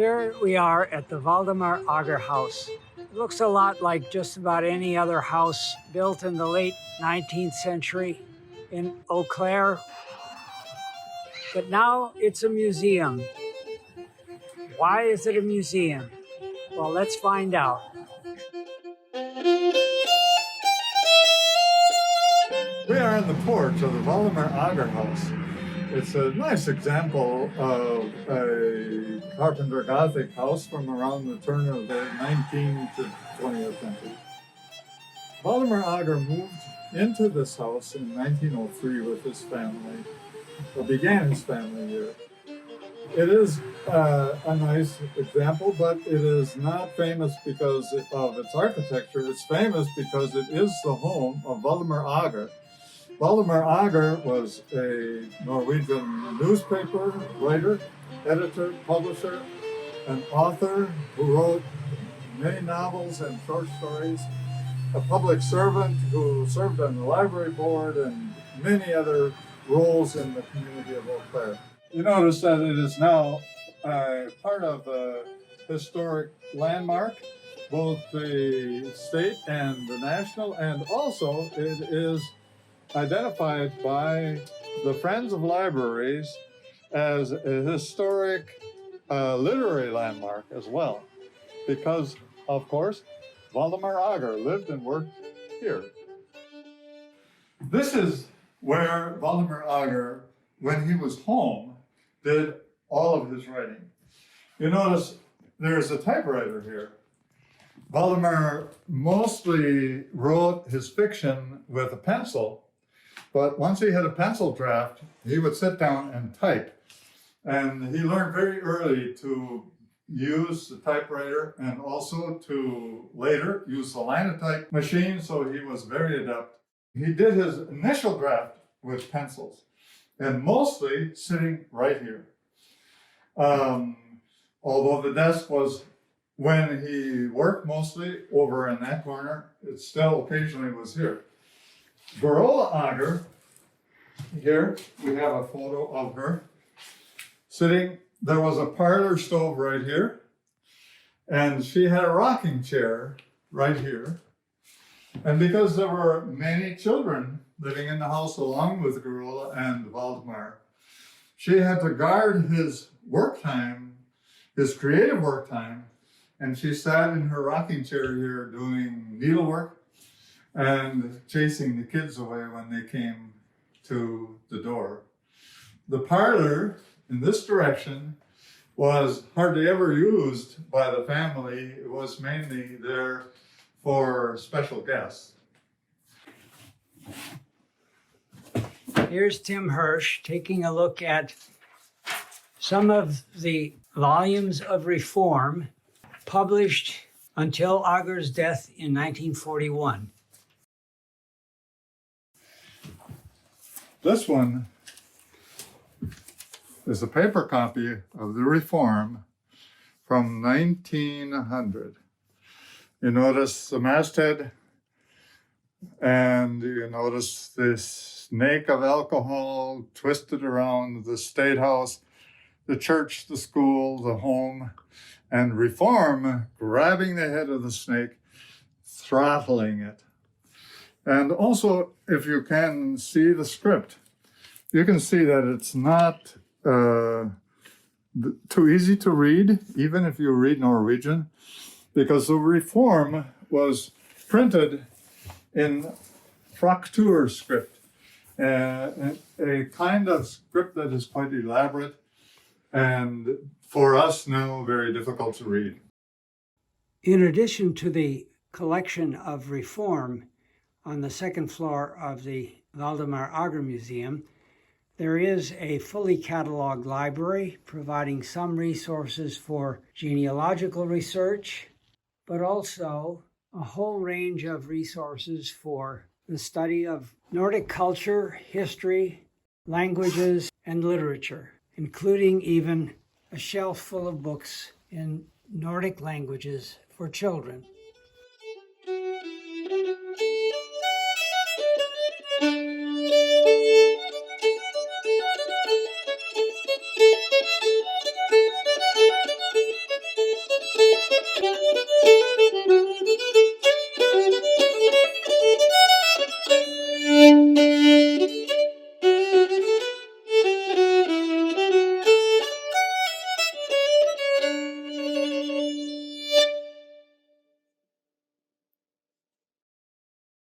Here we are at the Waldemar Ager house. It looks a lot like just about any other house built in the late 19th century in Eau Claire, but now it's a museum. Why is it a museum? Well, let's find out. We are on the porch of the Waldemar Ager house. It's a nice example of a Carpenter Gothic house from around the turn of the 19th to 20th century. Waldemar Ager moved into this house in 1903 with his family, or began his family here. It is a nice example, but it is not famous because of its architecture. It's famous because it is the home of Waldemar Ager. Waldemar Ager was a Norwegian newspaper writer, editor, publisher, an author who wrote many novels and short stories, a public servant who served on the library board and many other roles in the community of Eau Claire. You notice that it is now part of a historic landmark, both the state and the national, and also it is identified by the Friends of Libraries as a historic literary landmark as well, because, of course, Waldemar Ager lived and worked here. This is where Waldemar Ager, when he was home, did all of his writing. You notice there's a typewriter here. Waldemar mostly wrote his fiction with a pencil, but once he had a pencil draft, he would sit down and type. And he learned very early to use the typewriter and also to later use the linotype machine, so he was very adept. He did his initial draft with pencils, and mostly sitting right here. Although the desk was, when he worked, mostly over in that corner, it still occasionally was here. Gorola Ager, here we have a photo of her sitting. There was a parlor stove right here, and she had a rocking chair right here. And because there were many children living in the house along with Gorola and Waldemar, she had to guard his work time, his creative work time, and she sat in her rocking chair here doing needlework and chasing the kids away when they came to the door. The parlor in this direction was hardly ever used by the family. It was mainly there for special guests. Here's Tim Hirsch taking a look at some of the volumes of reform published until Ager's death in 1941. This one is a paper copy of the Reform from 1900. You notice the masthead, and you notice this snake of alcohol twisted around the State House, the church, the school, the home, and Reform grabbing the head of the snake, throttling it. And also, if you can see the script, you can see that it's not too easy to read, even if you read Norwegian, because the Reform was printed in fraktur script, a kind of script that is quite elaborate and for us now very difficult to read. In addition to the collection of reform on the second floor of the Waldemar Ager Museum, there is a fully cataloged library providing some resources for genealogical research, but also a whole range of resources for the study of Nordic culture, history, languages, and literature, including even a shelf full of books in Nordic languages for children.